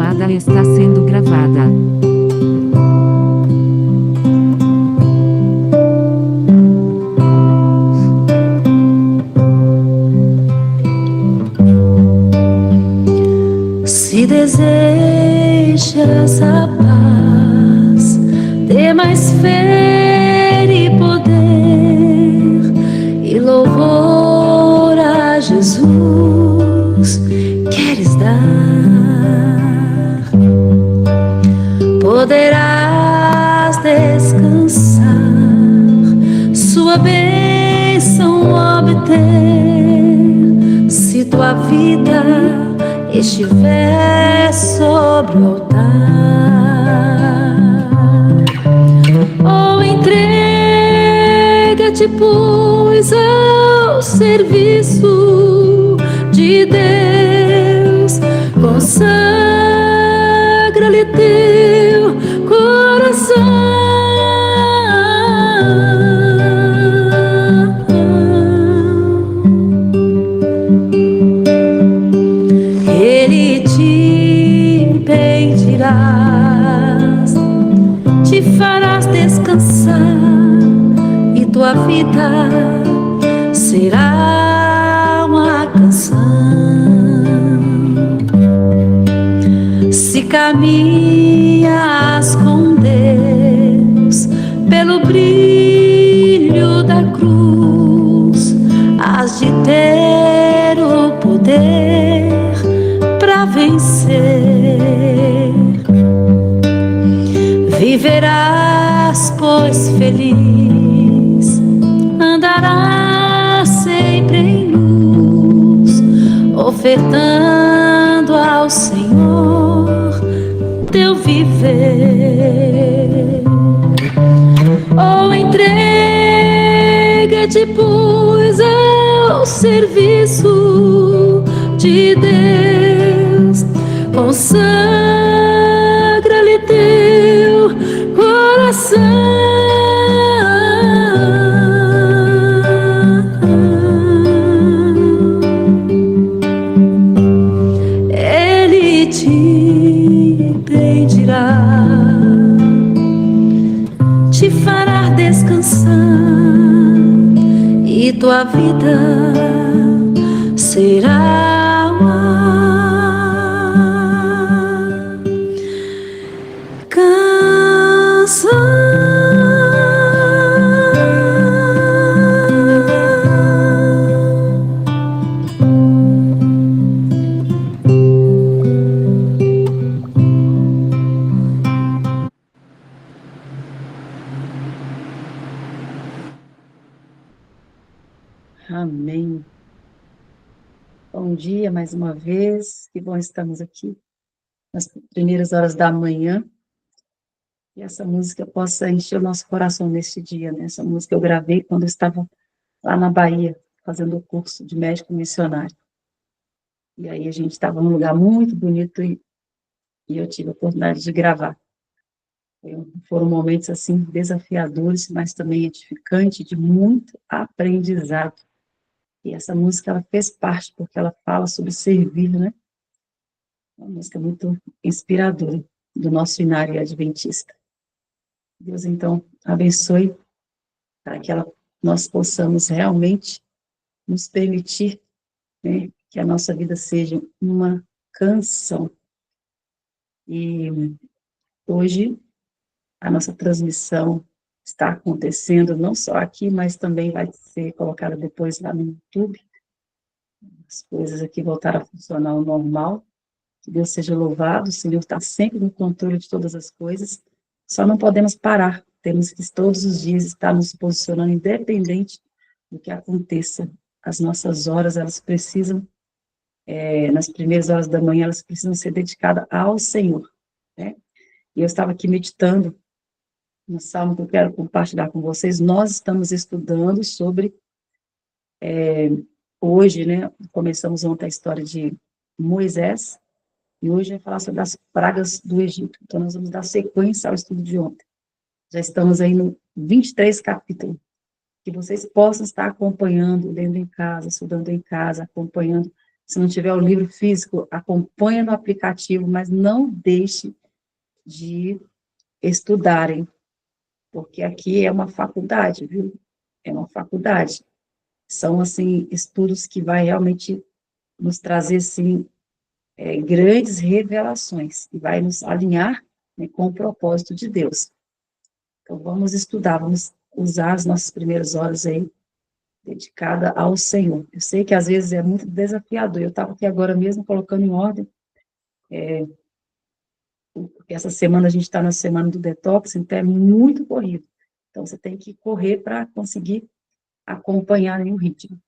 chamada está sendo gravada. Se desejas a paz, dê mais fé e poder e louvor a Jesus queres dar. Poderás descansar, sua bênção obter, se tua vida estiver sobre o altar. Oh, entrega-te, pois, ao serviço de Deus, consagra-lhe teu coração. Te farás descansar e tua vida será uma canção. Se caminhas com Deus pelo brilho da cruz, has de ter o poder para vencer. Viverás, pois, feliz, andarás sempre em luz, ofertando ao Senhor teu viver. Oh, entrega-te, pois, ao serviço de Deus, consagra-lhe teu coração. Ele te pedirá, te fará descansar e tua vida será uma canção. Amém. Bom dia mais uma vez, que bom estarmos aqui nas primeiras horas da manhã, e essa música possa encher o nosso coração neste dia, né? Essa música eu gravei quando eu estava lá na Bahia, fazendo o curso de médico missionário, e aí a gente estava num lugar muito bonito e eu tive a oportunidade de gravar. Foram momentos, assim, desafiadores, mas também edificantes, de muito aprendizado. E essa música, ela fez parte, porque ela fala sobre servir, né? Uma música muito inspiradora do nosso cenário adventista. Deus, então, abençoe para que nós possamos realmente nos permitir, né, que a nossa vida seja uma canção. E hoje, a nossa transmissão está acontecendo, não só aqui, mas também vai ser colocada depois lá no YouTube. As coisas aqui voltaram a funcionar ao normal. Que Deus seja louvado, o Senhor está sempre no controle de todas as coisas, só não podemos parar, temos que todos os dias estar nos posicionando, independente do que aconteça. As nossas horas, elas precisam, nas primeiras horas da manhã, elas precisam ser dedicadas ao Senhor, né? E eu estava aqui meditando no salmo que eu quero compartilhar com vocês. Nós estamos estudando sobre, hoje, né, começamos ontem a história de Moisés, e hoje vai falar sobre as pragas do Egito. Então, nós vamos dar sequência ao estudo de ontem. Já estamos aí no 23 capítulo. Que vocês possam estar acompanhando, lendo em casa, estudando em casa, acompanhando Se não tiver o livro físico, acompanha no aplicativo, mas não deixe de estudarem, porque aqui é uma faculdade, viu? É uma faculdade. São, assim, estudos que vai realmente nos trazer, assim, grandes revelações, e vai nos alinhar, né, com o propósito de Deus. Então, vamos estudar, vamos usar as nossas primeiras horas aí, dedicada ao Senhor. Eu sei que às vezes é muito desafiador, eu estava aqui agora mesmo colocando em ordem, porque essa semana a gente está na semana do detox, então é muito corrido. Então, você tem que correr para conseguir acompanhar o ritmo.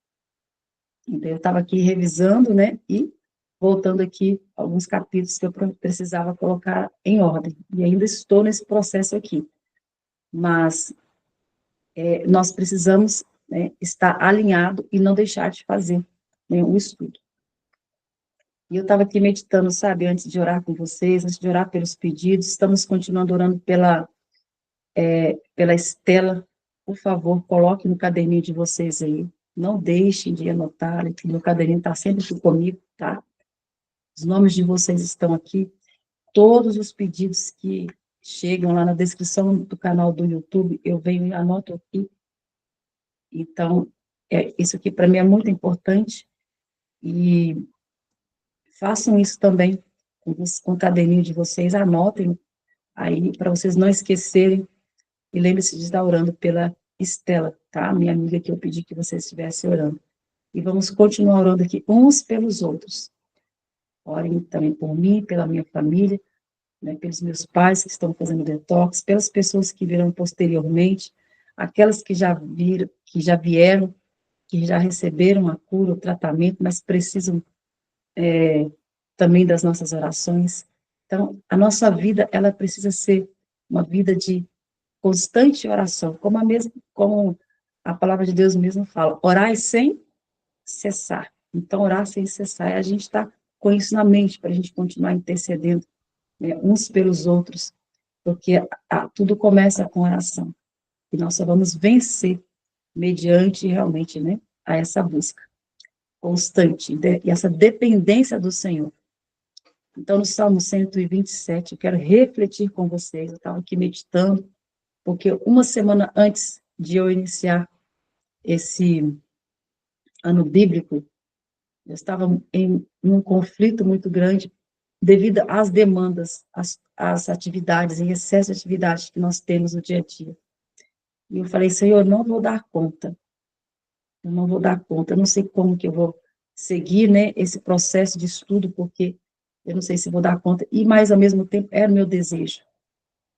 Então, eu estava aqui revisando, né, e voltando aqui alguns capítulos que eu precisava colocar em ordem. E ainda estou nesse processo aqui. Mas nós precisamos, né, estar alinhado e não deixar de fazer, né, o estudo. E eu estava aqui meditando, sabe, antes de orar com vocês, antes de orar pelos pedidos, estamos continuando orando pela Estela. Por favor, coloque no caderninho de vocês aí. Não deixem de anotar, que meu caderninho está sempre aqui comigo, tá? Os nomes de vocês estão aqui. Todos os pedidos que chegam lá na descrição do canal do YouTube, eu venho e anoto aqui. Então, isso aqui para mim é muito importante. E façam isso também com o caderninho de vocês, anotem aí, para vocês não esquecerem. E lembre-se de estar orando pela Estela, tá? Minha amiga, que eu pedi que você estivesse orando. E vamos continuar orando aqui uns pelos outros. Orem também por mim, pela minha família, né, pelos meus pais que estão fazendo detox, pelas pessoas que virão posteriormente, aquelas que já viram, que já vieram, que já receberam a cura, o tratamento, mas precisam também das nossas orações. Então, a nossa vida, ela precisa ser uma vida de constante oração, como a palavra de Deus mesmo fala, orai sem cessar. Então, orar sem cessar, a gente está com isso na mente, para a gente continuar intercedendo, né, uns pelos outros, porque tudo começa com oração, e nós só vamos vencer mediante realmente, né, a essa busca constante, e essa dependência do Senhor. Então, no Salmo 127, eu quero refletir com vocês, eu estava aqui meditando, porque uma semana antes de eu iniciar esse ano bíblico, eu estava em um conflito muito grande devido às demandas, às atividades, em excesso de atividades que nós temos no dia a dia. E eu falei, Senhor, eu não vou dar conta, eu não vou dar conta, eu não sei como que eu vou seguir, né, esse processo de estudo, porque eu não sei se vou dar conta, e mais ao mesmo tempo era o meu desejo.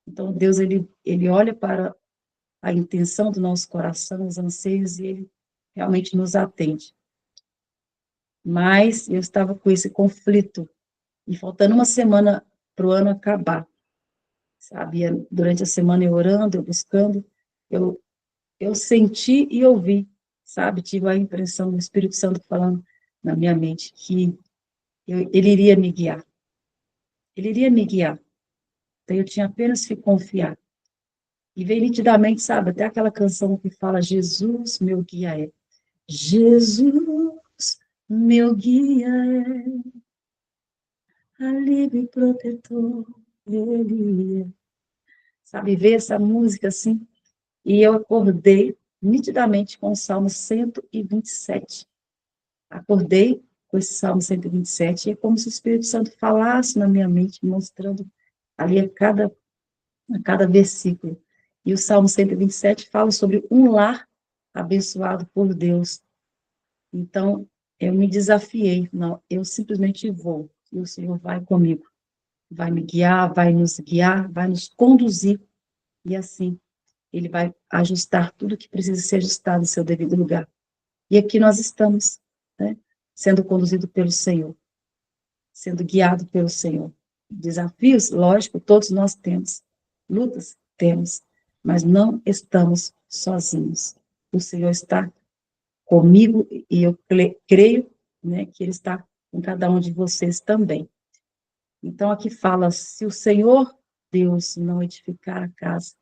Então, Deus, ele olha para a intenção do nosso coração, os anseios, e ele realmente nos atende. Mas eu estava com esse conflito, e faltando uma semana para o ano acabar, sabe? Durante a semana eu orando, eu buscando, eu senti e ouvi, sabe? Tive a impressão do Espírito Santo falando na minha mente que ele iria me guiar. Ele iria me guiar. Então eu tinha apenas que confiar. E veio nitidamente, sabe? Até aquela canção que fala, Jesus, meu guia é. Jesus, meu guia é. Alívio e protetor, ele é. Sabe, ver essa música assim, e eu acordei nitidamente com o Salmo 127. Acordei com esse Salmo 127, e é como se o Espírito Santo falasse na minha mente, mostrando ali a cada versículo. E o Salmo 127 fala sobre um lar abençoado por Deus. Então, eu me desafiei, não, eu simplesmente vou, e o Senhor vai comigo. Vai me guiar, vai nos conduzir, e assim, ele vai ajustar tudo que precisa ser ajustado no seu devido lugar. E aqui nós estamos, né, sendo conduzido pelo Senhor, sendo guiado pelo Senhor. Desafios, lógico, todos nós temos, lutas temos, mas não estamos sozinhos. O Senhor está comigo, e eu creio, né, que Ele está com cada um de vocês também. Então, aqui fala, se o Senhor Deus não edificar a casa,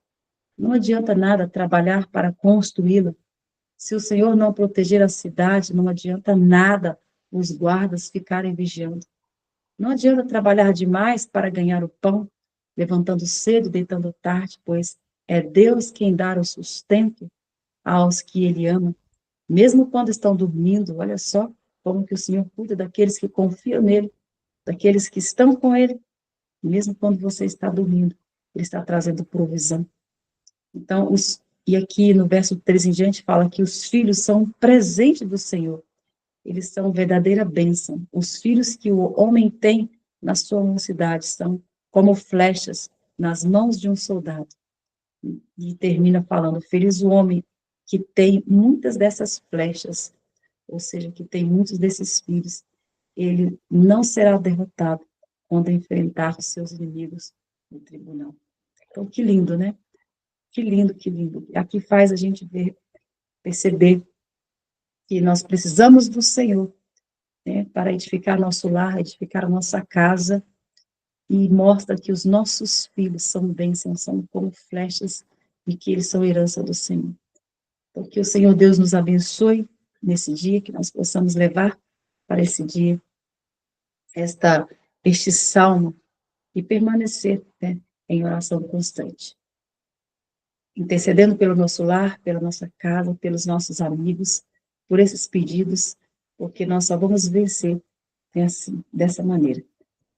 não adianta nada trabalhar para construí-la. Se o Senhor não proteger a cidade, não adianta nada os guardas ficarem vigiando. Não adianta trabalhar demais para ganhar o pão, levantando cedo e deitando tarde, pois é Deus quem dá o sustento aos que Ele ama. Mesmo quando estão dormindo, olha só como que o Senhor cuida daqueles que confiam nele, daqueles que estão com Ele. Mesmo quando você está dormindo, Ele está trazendo provisão. Então, e aqui no verso 3 em diante, fala que os filhos são um presente do Senhor. Eles são verdadeira bênção. Os filhos que o homem tem na sua mocidade são como flechas nas mãos de um soldado. E termina falando, feliz o homem que tem muitas dessas flechas, ou seja, que tem muitos desses filhos. Ele não será derrotado quando enfrentar os seus inimigos no tribunal. Então, que lindo, né? Que lindo, que lindo. Aqui faz a gente perceber que nós precisamos do Senhor, né, para edificar nosso lar, edificar a nossa casa, e mostra que os nossos filhos são bênçãos, são como flechas, e que eles são herança do Senhor. Então, que o Senhor Deus nos abençoe nesse dia, que nós possamos levar para esse dia este salmo e permanecer, né, em oração constante, intercedendo pelo nosso lar, pela nossa casa, pelos nossos amigos, por esses pedidos, porque nós só vamos vencer, né, assim, dessa maneira.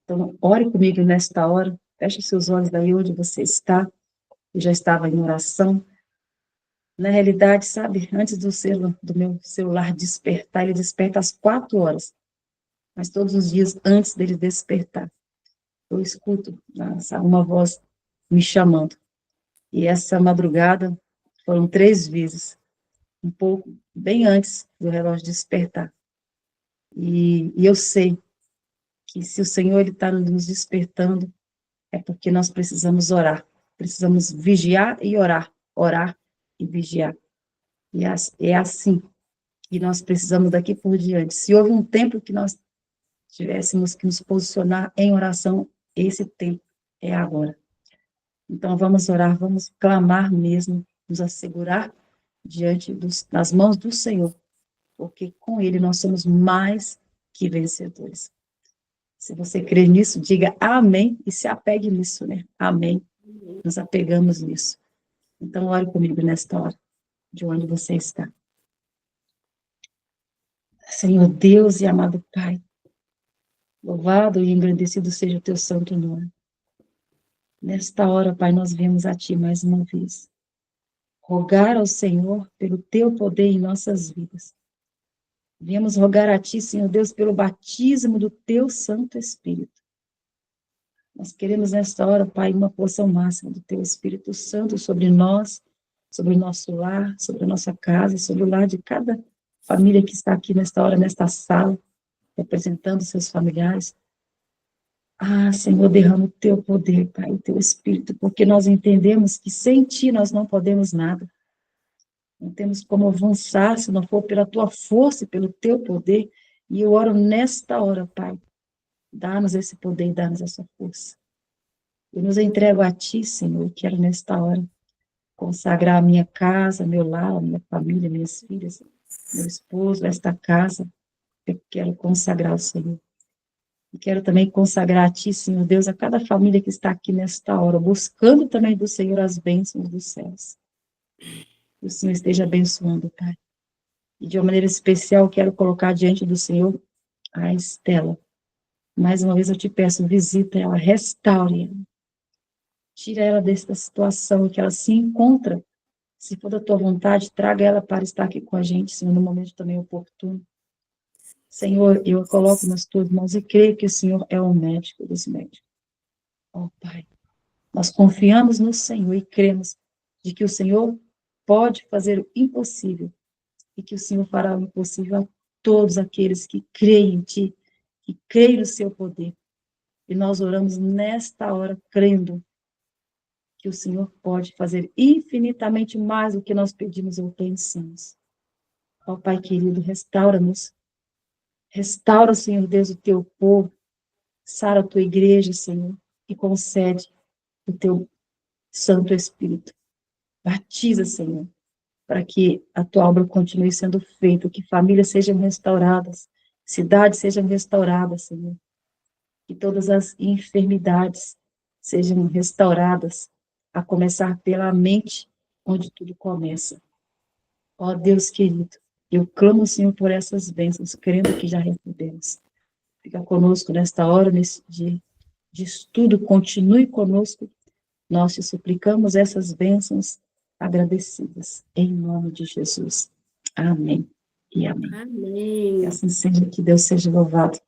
Então, ore comigo nesta hora, feche seus olhos daí onde você está. Eu já estava em oração. Na realidade, sabe, antes do meu celular despertar, ele desperta às 4 horas, mas todos os dias antes dele despertar, eu escuto uma voz me chamando. E essa madrugada foram 3 vezes, um pouco, bem antes do relógio despertar. E eu sei que se o Senhor está nos despertando, é porque nós precisamos orar, precisamos vigiar e orar, orar e vigiar. E é assim que nós precisamos daqui por diante. Se houve um tempo que nós tivéssemos que nos posicionar em oração, esse tempo é agora. Então vamos orar, vamos clamar mesmo, nos assegurar diante das mãos do Senhor, porque com Ele nós somos mais que vencedores. Se você crê nisso, diga amém e se apegue nisso, né? Amém. Nos apegamos nisso. Então, ore comigo nesta hora, de onde você está. Senhor Deus e amado Pai, louvado e engrandecido seja o teu santo nome. Nesta hora, Pai, nós viemos a Ti mais uma vez, rogar ao Senhor pelo Teu poder em nossas vidas. Viemos rogar a Ti, Senhor Deus, pelo batismo do Teu Santo Espírito. Nós queremos nesta hora, Pai, uma porção máxima do Teu Espírito Santo sobre nós, sobre o nosso lar, sobre a nossa casa, sobre o lar de cada família que está aqui nesta hora, nesta sala, representando seus familiares. Ah, Senhor, derrama o Teu poder, Pai, o Teu Espírito, porque nós entendemos que sem Ti nós não podemos nada. Não temos como avançar se não for pela Tua força e pelo Teu poder. E eu oro nesta hora, Pai, dá-nos esse poder e dá-nos essa força. Eu nos entrego a Ti, Senhor, e quero nesta hora consagrar a minha casa, meu lar, a minha família, minhas filhas, meu esposo, esta casa. Eu quero consagrar ao Senhor. E quero também consagrar a Ti, Senhor Deus, a cada família que está aqui nesta hora, buscando também do Senhor as bênçãos dos céus. Que o Senhor esteja abençoando, Pai. E de uma maneira especial, quero colocar diante do Senhor a Estela. Mais uma vez eu te peço, visita ela, restaure ela. Tira ela desta situação que ela se encontra. Se for da tua vontade, traga ela para estar aqui com a gente, Senhor, no momento também oportuno. Senhor, eu a coloco nas tuas mãos e creio que o Senhor é o médico dos médicos. Ó Pai, nós confiamos no Senhor e cremos de que o Senhor pode fazer o impossível e que o Senhor fará o impossível a todos aqueles que creem em Ti, que creem no Seu poder. E nós oramos nesta hora, crendo que o Senhor pode fazer infinitamente mais do que nós pedimos ou pensamos. Ó Pai querido, restaura-nos. Restaura, Senhor Deus, o Teu povo. Sara a Tua igreja, Senhor, e concede o Teu Santo Espírito. Batiza, Senhor, para que a Tua obra continue sendo feita, que famílias sejam restauradas, cidades sejam restauradas, Senhor. Que todas as enfermidades sejam restauradas, a começar pela mente, onde tudo começa. Ó Deus querido, eu clamo, Senhor, por essas bênçãos, crendo que já recebemos. Fica conosco nesta hora, nesse dia de estudo, continue conosco. Nós te suplicamos essas bênçãos agradecidas, em nome de Jesus. Amém e amém. Amém. Que assim seja, que Deus seja louvado.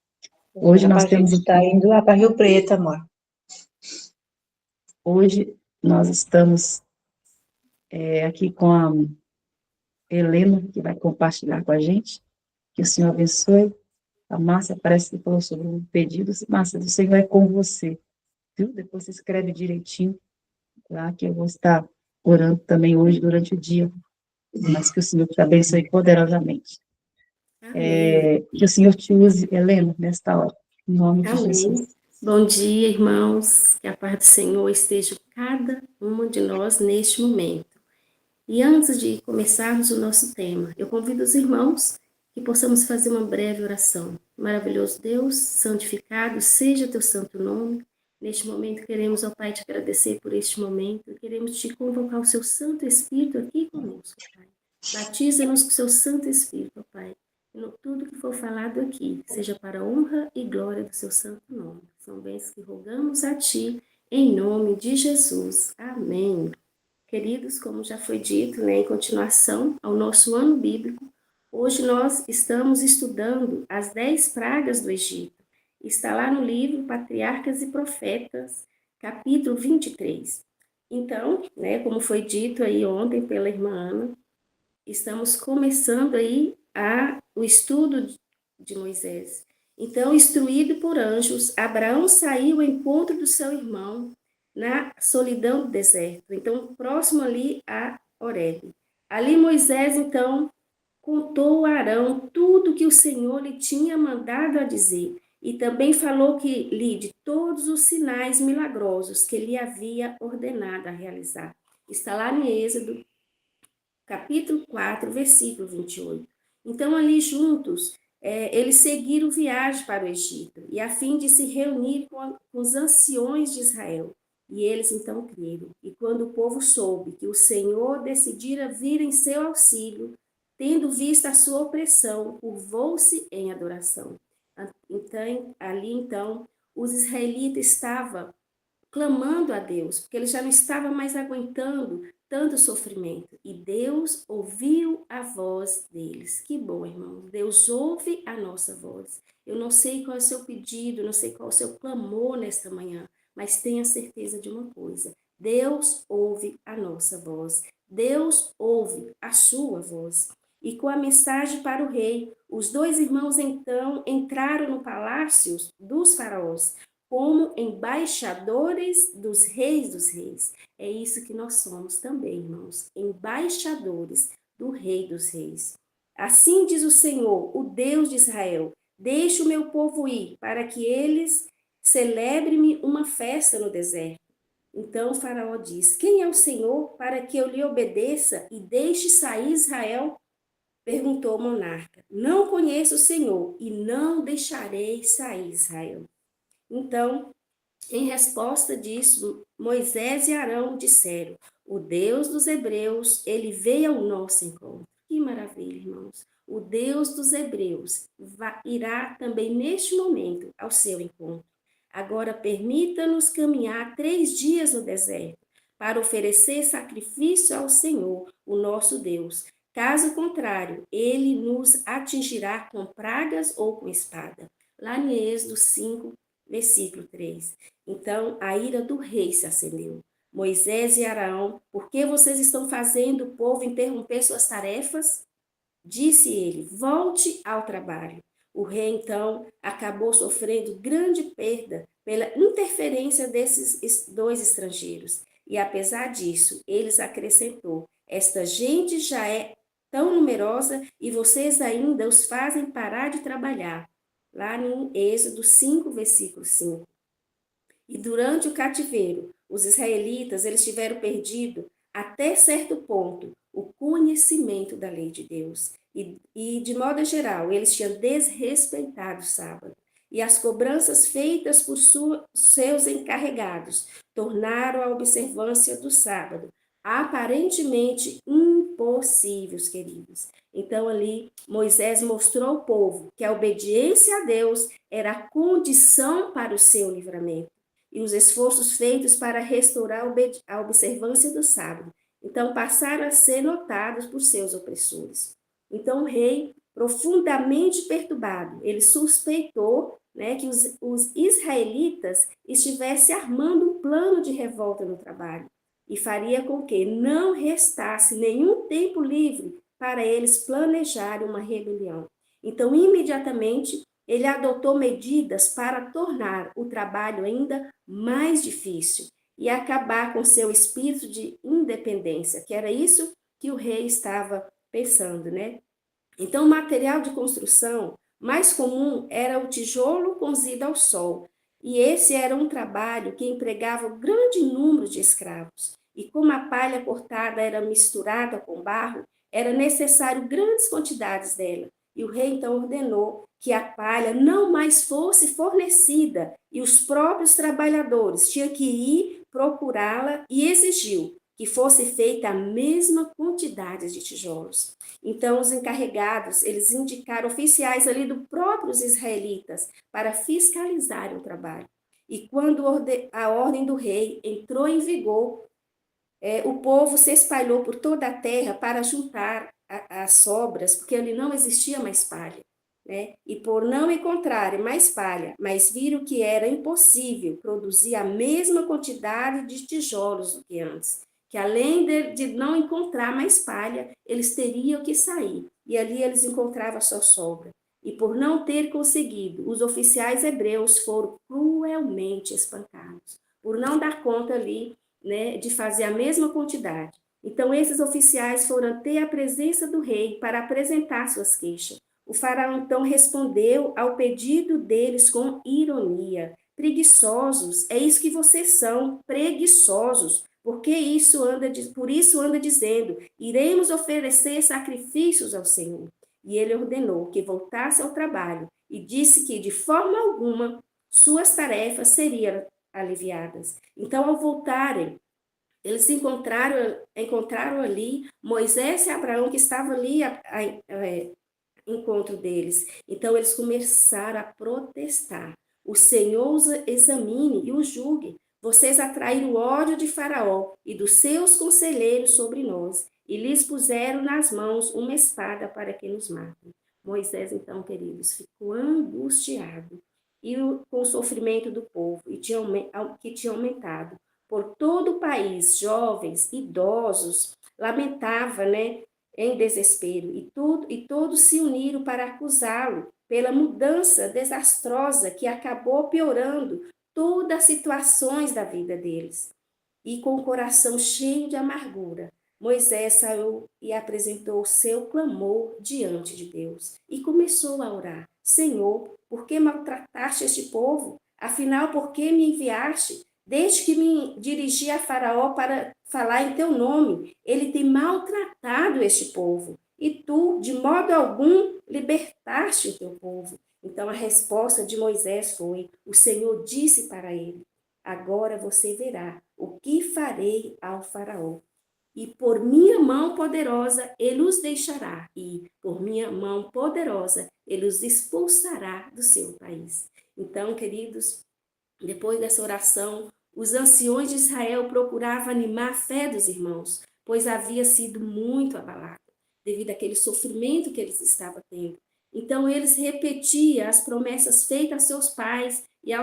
Hoje nós temos... A gente está indo lá para Rio Preto, amor. Hoje nós estamos aqui com a Helena, que vai compartilhar com a gente. Que o Senhor abençoe. A Márcia parece que falou sobre um pedido. Márcia, o Senhor é com você. Viu? Depois você escreve direitinho, lá, que eu vou estar orando também hoje durante o dia. Mas que o Senhor te abençoe poderosamente. Que o Senhor te use, Helena, nesta hora. Em nome de Jesus. Bom dia, irmãos. Que a paz do Senhor esteja com cada uma de nós neste momento. E antes de começarmos o nosso tema, eu convido os irmãos que possamos fazer uma breve oração. Maravilhoso Deus, santificado seja teu santo nome. Neste momento queremos, ó Pai, te agradecer por este momento. Queremos te convocar o seu Santo Espírito aqui conosco, Pai. Batiza-nos com o seu Santo Espírito, ó Pai. Tudo que for falado aqui, seja para a honra e glória do seu santo nome. São bênçãos que rogamos a ti, em nome de Jesus. Amém. Queridos, como já foi dito, em continuação ao nosso ano bíblico, hoje nós estamos estudando as 10 pragas do Egito. Está lá no livro Patriarcas e Profetas, capítulo 23. Então, como foi dito aí ontem pela irmã Ana, estamos começando aí o estudo de Moisés. Então, instruído por anjos, Abraão saiu ao encontro do seu irmão na solidão do deserto. Então, próximo ali a Horebe. Ali Moisés, então, contou a Arão tudo que o Senhor lhe tinha mandado a dizer, e também falou lhe de todos os sinais milagrosos que ele havia ordenado a realizar. Está lá no Êxodo, capítulo 4, versículo 28. Então, ali juntos, eles seguiram viagem para o Egito, e a fim de se reunir com os anciões de Israel. E eles então creram. E quando o povo soube que o Senhor decidira vir em seu auxílio, tendo visto a sua opressão, curvou-se em adoração. Então, os israelitas estavam clamando a Deus, porque eles já não estavam mais aguentando tanto sofrimento. E Deus ouviu a voz deles. Que bom, irmão. Deus ouve a nossa voz. Eu não sei qual é o seu pedido, não sei qual é o seu clamor nesta manhã, mas tenha certeza de uma coisa. Deus ouve a nossa voz. Deus ouve a sua voz. E com a mensagem para o rei, os dois irmãos então entraram no palácio dos faraós, como embaixadores dos reis. É isso que nós somos também, irmãos, embaixadores do Rei dos Reis. Assim diz o Senhor, o Deus de Israel: deixe o meu povo ir, para que eles celebrem-me uma festa no deserto. Então o faraó diz: quem é o Senhor para que eu lhe obedeça e deixe sair Israel? Perguntou o monarca: não conheço o Senhor e não deixarei sair Israel. Então, em resposta disso, Moisés e Arão disseram: o Deus dos hebreus, ele veio ao nosso encontro. Que maravilha, irmãos. O Deus dos hebreus irá também neste momento ao seu encontro. Agora permita-nos caminhar 3 dias no deserto para oferecer sacrifício ao Senhor, o nosso Deus. Caso contrário, ele nos atingirá com pragas ou com espada. Lá em Êxodo 5, versículo 3. Então, a ira do rei se acendeu. Moisés e Arão: por que vocês estão fazendo o povo interromper suas tarefas? Disse ele: volte ao trabalho. O rei, então, acabou sofrendo grande perda pela interferência desses 2 estrangeiros. E, apesar disso, eles acrescentou: esta gente já é tão numerosa e vocês ainda os fazem parar de trabalhar. Lá em Êxodo 5, versículo 5. E durante o cativeiro, os israelitas, eles tiveram perdido, até certo ponto, o conhecimento da lei de Deus. E de modo geral, eles tinham desrespeitado o sábado. E as cobranças feitas por seus encarregados tornaram a observância do sábado aparentemente impossíveis, queridos. Então, ali, Moisés mostrou ao povo que a obediência a Deus era a condição para o seu livramento e os esforços feitos para restaurar a observância do sábado. Então, passaram a ser notados por seus opressores. Então, o rei, profundamente perturbado, ele suspeitou, né, que os israelitas estivessem armando um plano de revolta no trabalho e faria com que não restasse nenhum tempo livre para eles planejarem uma rebelião. Então, imediatamente, ele adotou medidas para tornar o trabalho ainda mais difícil e acabar com seu espírito de independência, que era isso que o rei estava pensando, né? Então, o material de construção mais comum era o tijolo cozido ao sol, e esse era um trabalho que empregava um grande número de escravos. E como a palha cortada era misturada com barro, era necessário grandes quantidades dela. E o rei então ordenou que a palha não mais fosse fornecida e os próprios trabalhadores tinham que ir procurá-la e exigiu que fosse feita a mesma quantidade de tijolos. Então, os encarregados, eles indicaram oficiais ali do próprios israelitas para fiscalizarem o trabalho. E quando a ordem do rei entrou em vigor, o povo se espalhou por toda a terra para juntar as sobras, porque ali não existia mais palha. Né? E por não encontrarem mais palha, mas viram que era impossível produzir a mesma quantidade de tijolos do que antes, que além de não encontrar mais palha, eles teriam que sair, e ali eles encontravam a sua sobra. E por não ter conseguido, os oficiais hebreus foram cruelmente espancados, por não dar conta ali, né, de fazer a mesma quantidade. Então, esses oficiais foram até a presença do rei para apresentar suas queixas. O faraó então respondeu ao pedido deles com ironia. Preguiçosos, é isso que vocês são, preguiçosos. Por isso anda dizendo, iremos oferecer sacrifícios ao Senhor. E ele ordenou que voltasse ao trabalho e disse que de forma alguma suas tarefas seriam aliviadas. Então, ao voltarem, eles encontraram ali Moisés e Abraão que estavam ali encontro deles. Então eles começaram a protestar. O Senhor os examine e os julgue. Vocês atraíram o ódio de Faraó e dos seus conselheiros sobre nós, e lhes puseram nas mãos uma espada para que nos matem. Moisés, então, queridos, ficou angustiado com o sofrimento do povo que tinha aumentado. Por todo o país, jovens, idosos, lamentavam, né, em desespero, e todos se uniram para acusá-lo pela mudança desastrosa que acabou piorando todas as situações da vida deles. E com o coração cheio de amargura, Moisés saiu e apresentou o seu clamor diante de Deus e começou a orar: Senhor, por que maltrataste este povo? Afinal, por que me enviaste? Desde que me dirigi a Faraó para falar em teu nome, ele tem maltratado este povo. E tu, de modo algum, libertaste o teu povo. Então a resposta de Moisés foi: o Senhor disse para ele: agora você verá o que farei ao Faraó. E por minha mão poderosa ele os deixará, e por minha mão poderosa ele os expulsará do seu país. Então, queridos, depois dessa oração, os anciões de Israel procuravam animar a fé dos irmãos, pois havia sido muito abalada, devido àquele sofrimento que eles estavam tendo. Então, eles repetiam as promessas feitas a seus pais e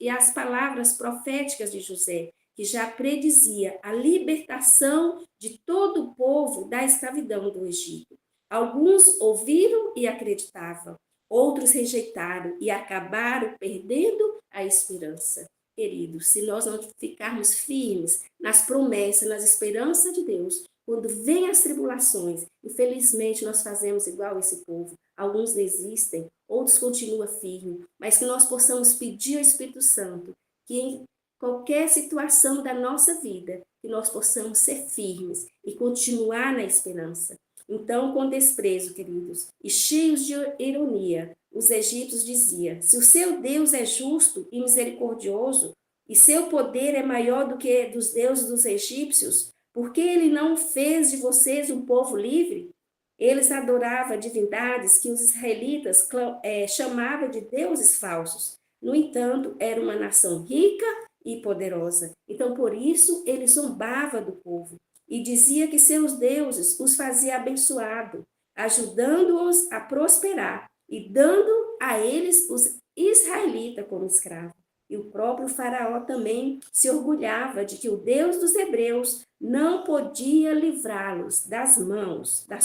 as palavras proféticas de José, que já predizia a libertação de todo o povo da escravidão do Egito. Alguns ouviram e acreditavam, outros rejeitaram e acabaram perdendo a esperança. Queridos, se nós não ficarmos firmes nas promessas, nas esperanças de Deus, quando vem as tribulações, infelizmente nós fazemos igual esse povo. Alguns desistem, outros continuam firmes, mas que nós possamos pedir ao Espírito Santo que em qualquer situação da nossa vida, que nós possamos ser firmes e continuar na esperança. Então, com desprezo, queridos, e cheios de ironia, os egípcios diziam: se o seu Deus é justo e misericordioso, e seu poder é maior do que dos deuses dos egípcios, por que ele não fez de vocês um povo livre? Eles adoravam divindades que os israelitas chamavam de deuses falsos. No entanto, era uma nação rica e poderosa. Então, por isso, ele zombava do povo e dizia que seus deuses os fazia abençoado, ajudando-os a prosperar e dando a eles os israelitas como escravos. E o próprio faraó também se orgulhava de que o Deus dos hebreus não podia livrá-los das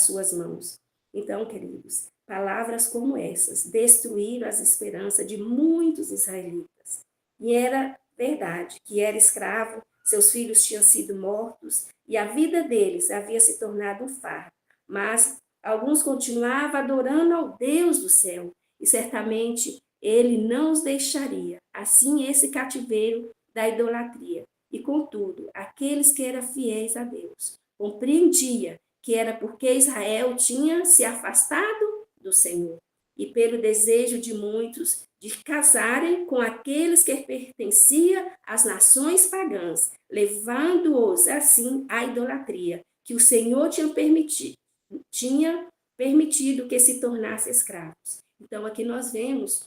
suas mãos. Então, queridos, palavras como essas destruíram as esperanças de muitos israelitas. E era verdade que era escravo, seus filhos tinham sido mortos e a vida deles havia se tornado um fardo. Mas alguns continuavam adorando ao Deus do céu e certamente ele não os deixaria. Assim, esse cativeiro da idolatria. E, contudo, aqueles que eram fiéis a Deus compreendia que era porque Israel tinha se afastado do Senhor e pelo desejo de muitos de casarem com aqueles que pertenciam às nações pagãs, levando-os assim à idolatria, que o Senhor tinha permitido que se tornassem escravos. Então, aqui nós vemos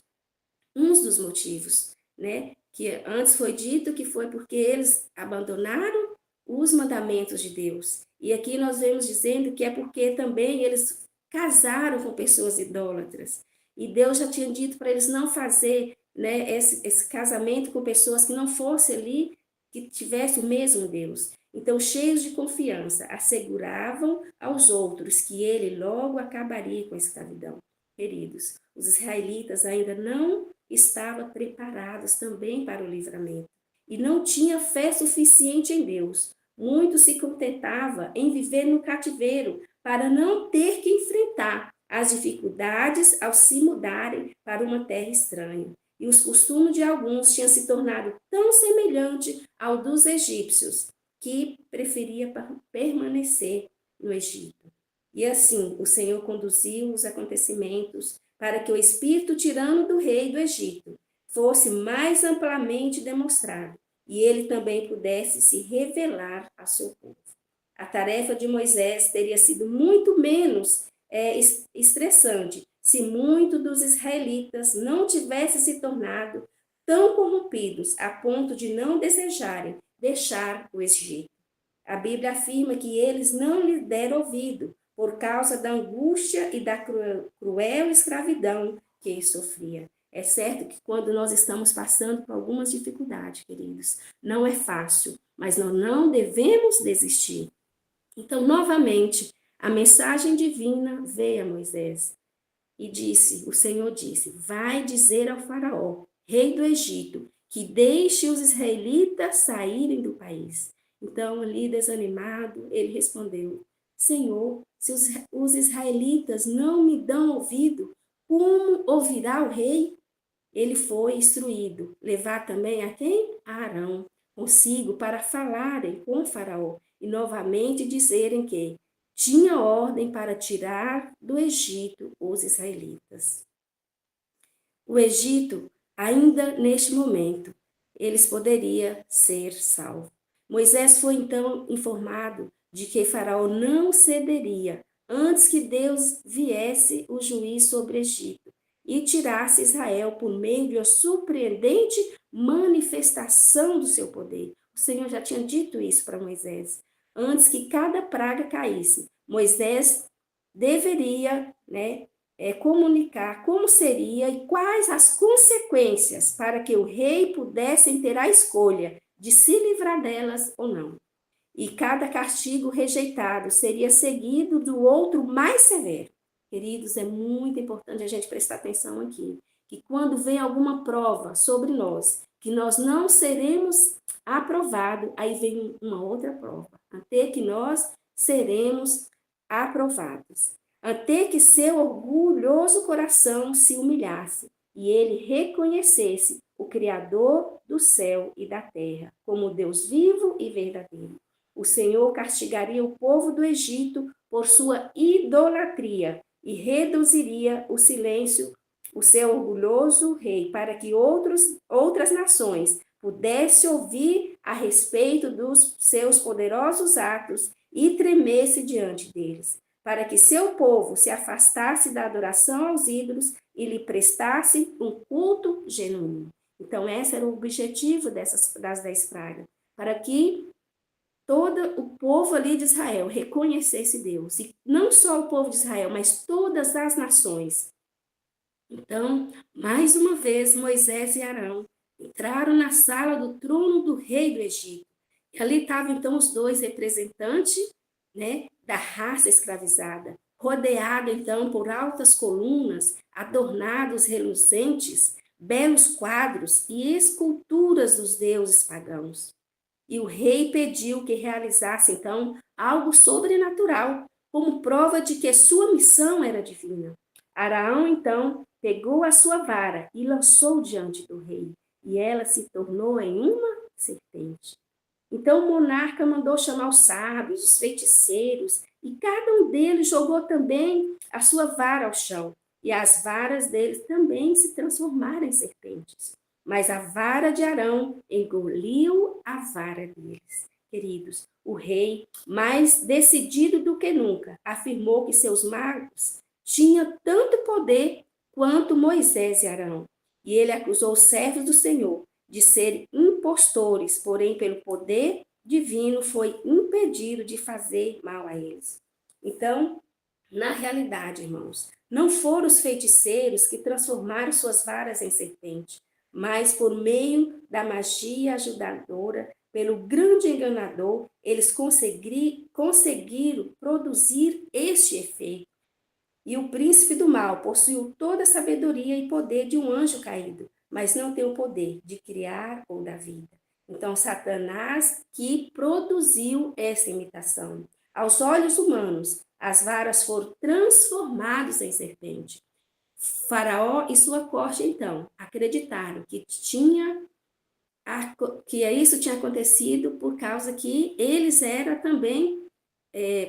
uns dos motivos, né? Que antes foi dito que foi porque eles abandonaram os mandamentos de Deus. E aqui nós vemos dizendo que é porque também eles casaram com pessoas idólatras. E Deus já tinha dito para eles não fazer, né, esse casamento com pessoas que não fossem ali, que tivessem o mesmo Deus. Então, cheios de confiança, asseguravam aos outros que ele logo acabaria com a escravidão. Queridos, os israelitas ainda não estavam preparados também para o livramento e não tinha fé suficiente em Deus. Muitos se contentavam em viver no cativeiro para não ter que enfrentar as dificuldades ao se mudarem para uma terra estranha. E os costumes de alguns tinham se tornado tão semelhante ao dos egípcios que preferia permanecer no Egito. E assim, o Senhor conduziu os acontecimentos para que o espírito tirano do rei do Egito fosse mais amplamente demonstrado e ele também pudesse se revelar a seu povo. A tarefa de Moisés teria sido muito menos estressante se muitos dos israelitas não tivessem se tornado tão corrompidos a ponto de não desejarem deixar o Egito. A Bíblia afirma que eles não lhe deram ouvido por causa da angústia e da cruel escravidão que sofria. É certo que quando nós estamos passando por algumas dificuldades, queridos, não é fácil, mas nós não devemos desistir. Então, novamente, a mensagem divina veio a Moisés e o Senhor disse, vai dizer ao faraó, rei do Egito, que deixe os israelitas saírem do país. Então, ali desanimado, ele respondeu, Senhor, se os israelitas não me dão ouvido, como ouvirá o rei? Ele foi instruído, levar também a quem? A Arão, consigo para falarem com o faraó e novamente dizerem que tinha ordem para tirar do Egito os israelitas. O Egito, ainda neste momento, eles poderiam ser salvos. Moisés foi então informado de que Faraó não cederia antes que Deus viesse o juiz sobre o Egito e tirasse Israel por meio de uma surpreendente manifestação do seu poder. O Senhor já tinha dito isso para Moisés. Antes que cada praga caísse, Moisés deveria, comunicar como seria e quais as consequências para que o rei pudesse ter a escolha de se livrar delas ou não. E cada castigo rejeitado seria seguido do outro mais severo. Queridos, é muito importante a gente prestar atenção aqui, que quando vem alguma prova sobre nós, que nós não seremos aprovados, aí vem uma outra prova, até que nós seremos aprovados. Até que seu orgulhoso coração se humilhasse e ele reconhecesse o Criador do céu e da terra como Deus vivo e verdadeiro. o Senhor castigaria o povo do Egito por sua idolatria e reduziria o silêncio o seu orgulhoso rei, para que outras nações pudessem ouvir a respeito dos seus poderosos atos e tremesse diante deles, para que seu povo se afastasse da adoração aos ídolos e lhe prestasse um culto genuíno. Então, esse era o objetivo das 10 pragas, para que todo o povo ali de Israel reconhecesse Deus. E não só o povo de Israel, mas todas as nações. Então, mais uma vez, Moisés e Arão entraram na sala do trono do rei do Egito. E ali estavam, então, os dois representantes, né, da raça escravizada, rodeado, então, por altas colunas, adornados reluzentes, belos quadros e esculturas dos deuses pagãos. E o rei pediu que realizasse, então, algo sobrenatural, como prova de que sua missão era divina. Araão, então, pegou a sua vara e lançou diante do rei, e ela se tornou em uma serpente. Então o monarca mandou chamar os sábios, os feiticeiros, e cada um deles jogou também a sua vara ao chão, e as varas deles também se transformaram em serpentes. Mas a vara de Arão engoliu a vara deles. Queridos, o rei, mais decidido do que nunca, afirmou que seus magos tinham tanto poder quanto Moisés e Arão. E ele acusou os servos do Senhor de serem impostores, porém, pelo poder divino, foi impedido de fazer mal a eles. Então, na realidade, irmãos, não foram os feiticeiros que transformaram suas varas em serpente, mas por meio da magia ajudadora, pelo grande enganador, eles conseguiram produzir este efeito. E o príncipe do mal possuiu toda a sabedoria e poder de um anjo caído, mas não tem o poder de criar ou da vida. Então, Satanás que produziu essa imitação. Aos olhos humanos, as varas foram transformadas em serpente. Faraó e sua corte, então, acreditaram que isso tinha acontecido por causa que eles eram também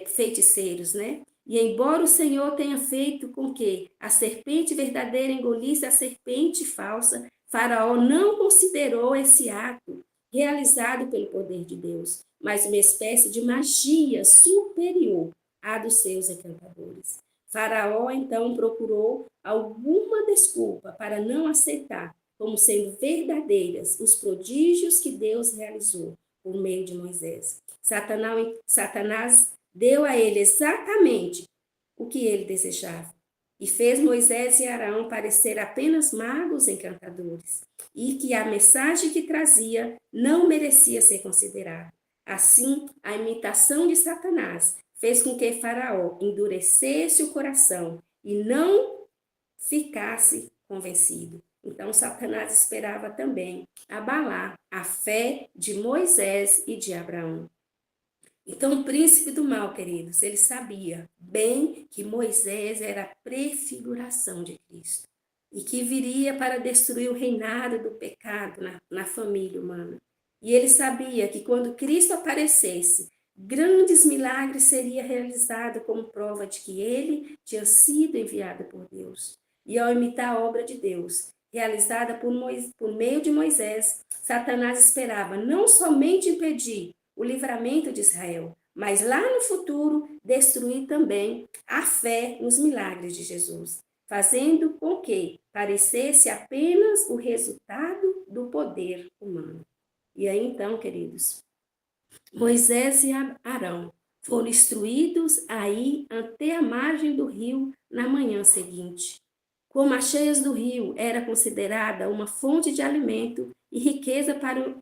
feiticeiros, né? E embora o Senhor tenha feito com que a serpente verdadeira engolisse a serpente falsa, Faraó não considerou esse ato realizado pelo poder de Deus, mas uma espécie de magia superior à dos seus encantadores. Faraó então procurou alguma desculpa para não aceitar como sendo verdadeiras os prodígios que Deus realizou por meio de Moisés. Satanás deu a ele exatamente o que ele desejava e fez Moisés e Arão parecer apenas magos encantadores e que a mensagem que trazia não merecia ser considerada. Assim, a imitação de Satanás fez com que Faraó endurecesse o coração e não ficasse convencido. Então, Satanás esperava também abalar a fé de Moisés e de Abraão. Então, o príncipe do mal, queridos, ele sabia bem que Moisés era a prefiguração de Cristo e que viria para destruir o reinado do pecado na família humana. E ele sabia que quando Cristo aparecesse, grandes milagres seriam realizados como prova de que ele tinha sido enviado por Deus. E ao imitar a obra de Deus, realizada por meio de Moisés, Satanás esperava não somente impedir o livramento de Israel, mas lá no futuro destruir também a fé nos milagres de Jesus, fazendo com que parecesse apenas o resultado do poder humano. E aí então, queridos, Moisés e Arão foram instruídos a ir até a margem do rio na manhã seguinte. Como as cheias do rio era considerada uma fonte de alimento e riqueza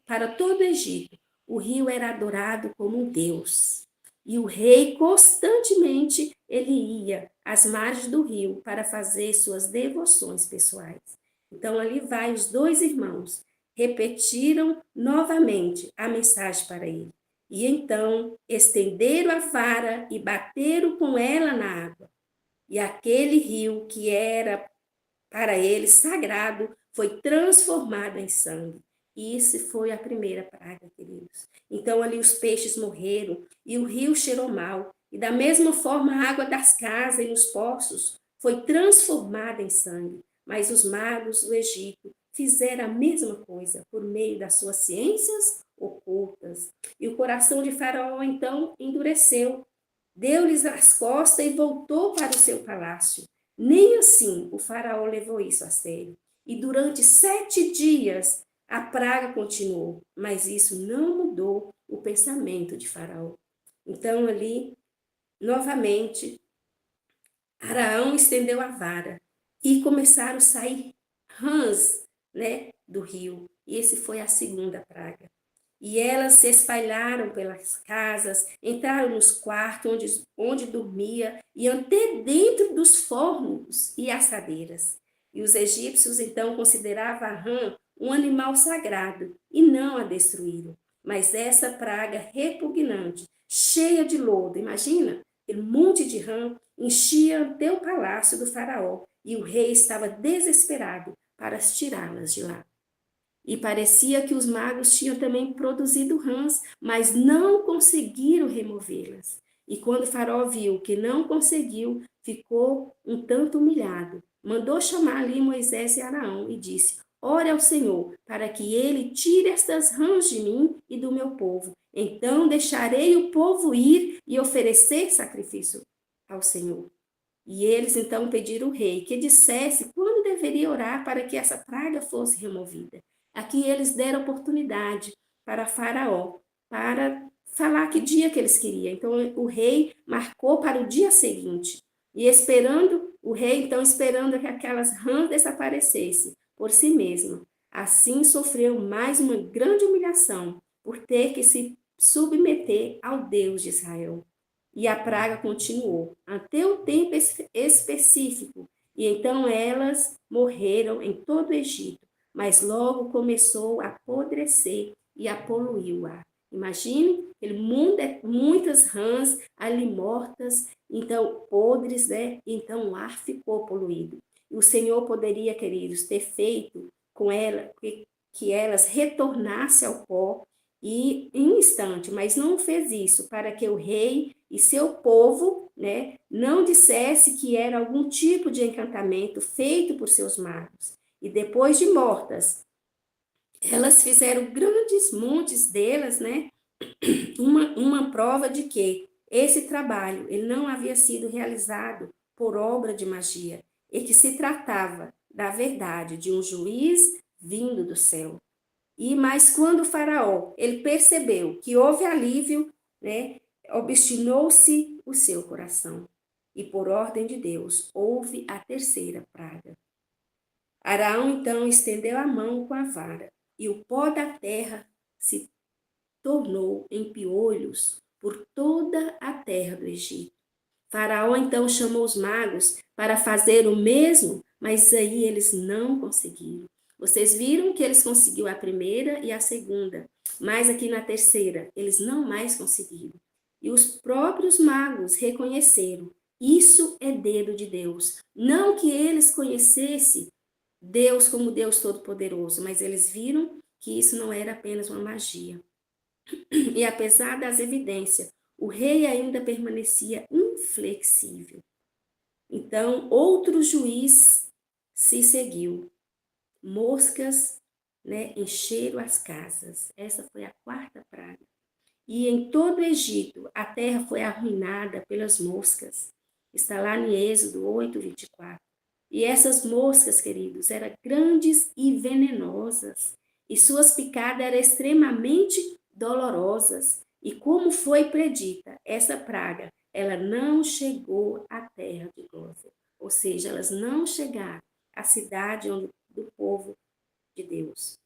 para todo o Egito, o rio era adorado como um deus. E o rei constantemente ele ia às margens do rio para fazer suas devoções pessoais. Então ali vai os dois irmãos, repetiram novamente a mensagem para ele. E então estenderam a vara e bateram com ela na água. E aquele rio que era para eles sagrado foi transformado em sangue. E isso foi a primeira praga, queridos. Então ali os peixes morreram e o rio cheirou mal. E da mesma forma a água das casas e nos poços foi transformada em sangue. Mas os magos do Egito fizeram a mesma coisa por meio das suas ciências ocultas. E o coração de Faraó então endureceu, deu-lhes as costas e voltou para o seu palácio. Nem assim o Faraó levou isso a sério. E durante 7 dias a praga continuou, mas isso não mudou o pensamento de Faraó. Então ali, novamente, Araão estendeu a vara e começaram a sair rãs, né, do rio. E esse foi a segunda praga. E elas se espalharam pelas casas, entraram nos quartos onde dormia e até dentro dos fornos e assadeiras. E os egípcios então consideravam a rã um animal sagrado e não a destruíram. Mas essa praga repugnante, cheia de lodo, imagina, aquele monte de rã enchia até o palácio do faraó e o rei estava desesperado para tirá-las de lá. E parecia que os magos tinham também produzido rãs, mas não conseguiram removê-las. E quando o faraó viu que não conseguiu, ficou um tanto humilhado. Mandou chamar ali Moisés e Araão e disse: Ore ao Senhor, para que ele tire estas rãs de mim e do meu povo. Então deixarei o povo ir e oferecer sacrifício ao Senhor. E eles então pediram ao rei que dissesse quando deveria orar para que essa praga fosse removida. Aqui eles deram oportunidade para Faraó, para falar que dia que eles queriam. Então o rei marcou para o dia seguinte. E esperando, o rei então esperando que aquelas rãs desaparecessem por si mesmo. Assim sofreu mais uma grande humilhação por ter que se submeter ao Deus de Israel. E a praga continuou até um tempo específico. E então elas morreram em todo o Egito, mas logo começou a apodrecer e a poluir o ar. Imagine, muitas rãs ali mortas, então podres, né? Então o ar ficou poluído. E o Senhor poderia, queridos, ter feito com ela que elas retornassem ao pó e em um instante, mas não fez isso para que o rei e seu povo, né, não dissesse que era algum tipo de encantamento feito por seus magos. E depois de mortas, elas fizeram grandes montes delas, né, uma prova de que esse trabalho ele não havia sido realizado por obra de magia, e que se tratava da verdade de um juiz vindo do céu. Mas quando o faraó ele percebeu que houve alívio, né, obstinou-se o seu coração. E por ordem de Deus, houve a terceira praga. Araão então estendeu a mão com a vara, e o pó da terra se tornou em piolhos por toda a terra do Egito. Faraó então chamou os magos para fazer o mesmo, mas aí eles não conseguiram. Vocês viram que eles conseguiram a primeira e a segunda, mas aqui na terceira eles não mais conseguiram. E os próprios magos reconheceram: isso é dedo de Deus. Não que eles conhecessem Deus como Deus Todo-Poderoso, mas eles viram que isso não era apenas uma magia. E apesar das evidências, o rei ainda permanecia inflexível. Então, outro juiz se seguiu. Moscas, né, encheram as casas. Essa foi a quarta praga. E em todo o Egito, a terra foi arruinada pelas moscas. Está lá em Êxodo 8:24. E essas moscas, queridos, eram grandes e venenosas. E suas picadas eram extremamente dolorosas. E como foi predita, essa praga, ela não chegou à terra de Gósen. Ou seja, elas não chegaram à cidade do povo de Deus.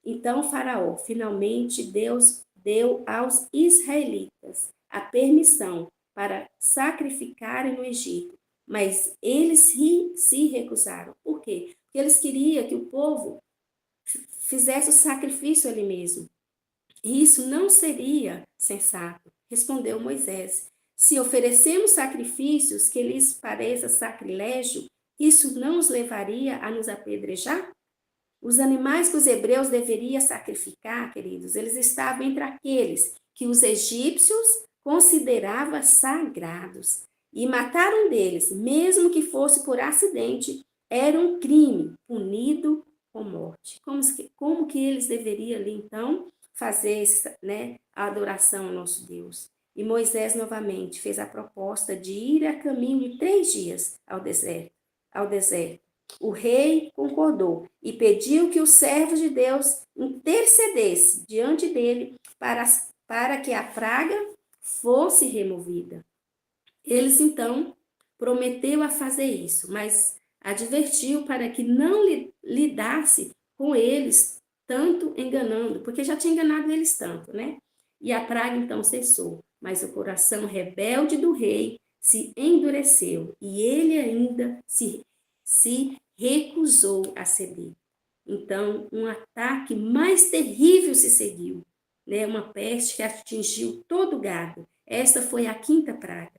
Então, Faraó, finalmente, Deus deu aos israelitas a permissão para sacrificarem no Egito, mas eles se recusaram. Por quê? Porque eles queriam que o povo fizesse o sacrifício ali mesmo. E isso não seria sensato, respondeu Moisés. Se oferecemos sacrifícios que lhes pareça sacrilégio, isso não os levaria a nos apedrejar? Os animais que os hebreus deveriam sacrificar, queridos, eles estavam entre aqueles que os egípcios consideravam sagrados. E matar um deles, mesmo que fosse por acidente, era um crime punido com morte. Como que eles deveriam ali, então, fazer né, a adoração ao nosso Deus? E Moisés novamente fez a proposta de ir a caminho de 3 dias ao deserto. O rei concordou e pediu que os servos de Deus intercedessem diante dele para que a praga fosse removida. Eles então prometeu a fazer isso, mas advertiu para que não lidasse com eles tanto enganando, porque já tinha enganado eles tanto, né? E a praga então cessou, mas o coração rebelde do rei se endureceu e ele ainda se recusou a ceder. Então, um ataque mais terrível se seguiu, né? Uma peste que atingiu todo o gado. Esta foi a 5ª praga.